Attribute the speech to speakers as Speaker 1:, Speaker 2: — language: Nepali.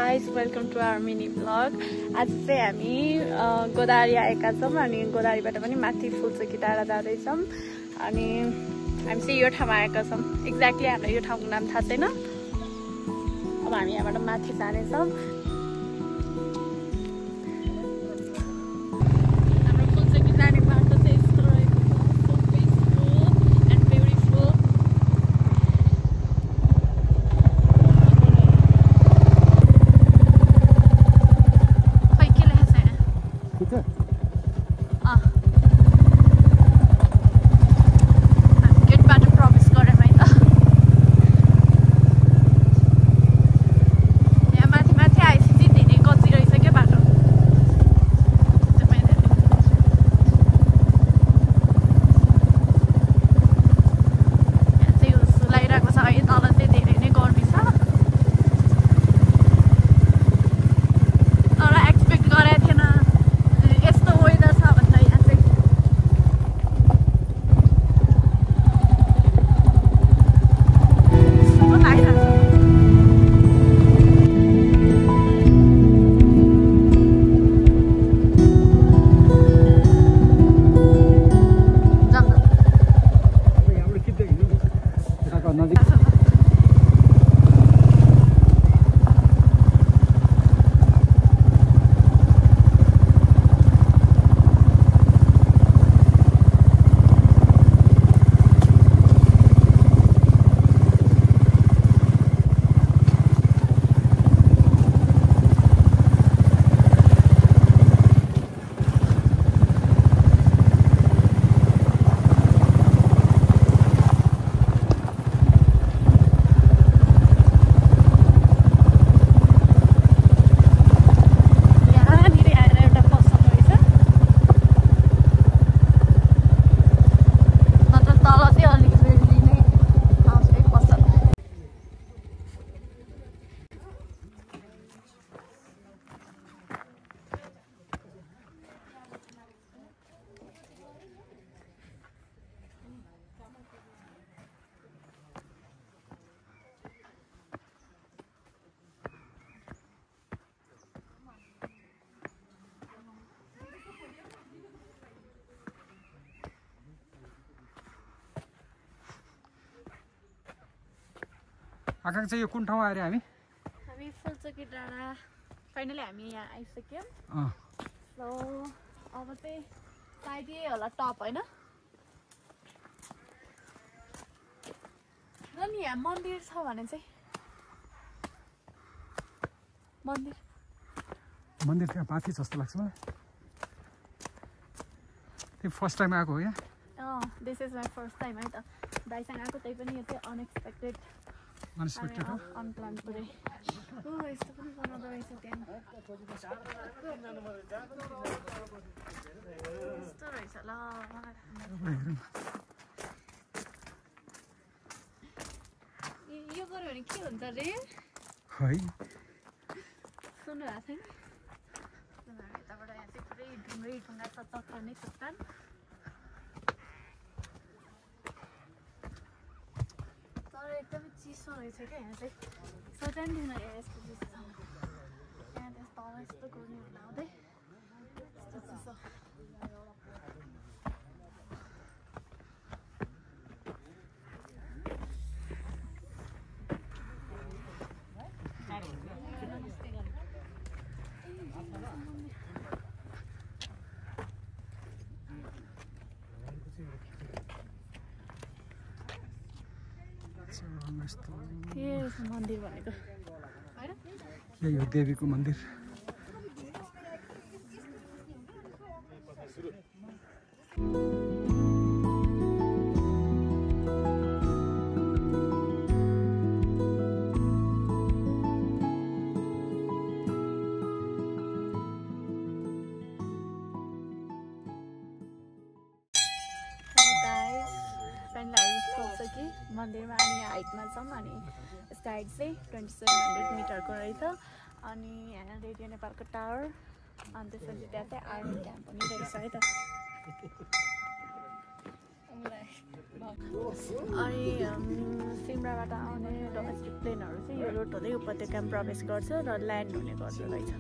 Speaker 1: guys, welcome to our mini vlog. आज चाहिँ हामी गोदावरी आएका छौं अनि गोदावरीबाट पनि माथि फुलचोकी डाँडा जाँदैछौं अनि हामी चाहिँ यो ठाउँमा आएका छौं। एक्ज्याक्टली हाम्रो यो ठाउँको नाम थाहा छैन। अब हामी यहाँबाट माथि जाने छौं।
Speaker 2: आकांक्षा यो कुन ठाउँ आएर हामी
Speaker 1: फुलचोकी डाँडा फाइनली हामी यहाँ आइसक्यौं। सो अब चाहिँ सायद यही होला टप हैन। र नि यहाँ मन्दिर छ भने चाहिँ
Speaker 2: मन्दिर त्यहाँ माथि जस्तो लाग्छ मलाई। तिमी फर्स्ट टाइम आएको हो यहाँ?
Speaker 1: This is my first time है त। दाइसँग आएको त्यही पनि यो चाहिँ अनएक्सपेक्टेड
Speaker 2: हो
Speaker 1: अनप्लान पुरै। यस्तो पनि बनाउँदो रहेछ त्यहाँ। यस्तो रहेछ ल। यो गर्यो भने के हुन्छ रे?
Speaker 2: है
Speaker 1: सुन्नु भएको छैन? यताबाट यहाँ चाहिँ पुरै ढुङ्गा छ, चट्टानै चट्टान। तर एकदमै चिसो रहेछ क्या यहाँ चाहिँ। सटान थिएन यस्तो चिसो छ। यहाँ त्यस तल यस्तो गर्नु हुँदै यस्तो चिसो। मन्दिर भनेको
Speaker 2: यही हो देवीको मन्दिर।
Speaker 1: मन्दिरमा हामी हाइटमा छौँ अनि यसको हाइट चाहिँ 2700 मिटरको रहेछ। अनि यहाँ रेडियो नेपालको टावर अनि त्यसपछि त्यहाँ चाहिँ आर्मी क्याम्प पनि रहेछ है त। अनि सिमराबाट आउने आउने डोमेस्टिक प्लेनहरू चाहिँ यो रोड हुँदै उपत्यकामा प्रवेश गर्छ र ल्यान्ड हुने गर्दो रहेछ।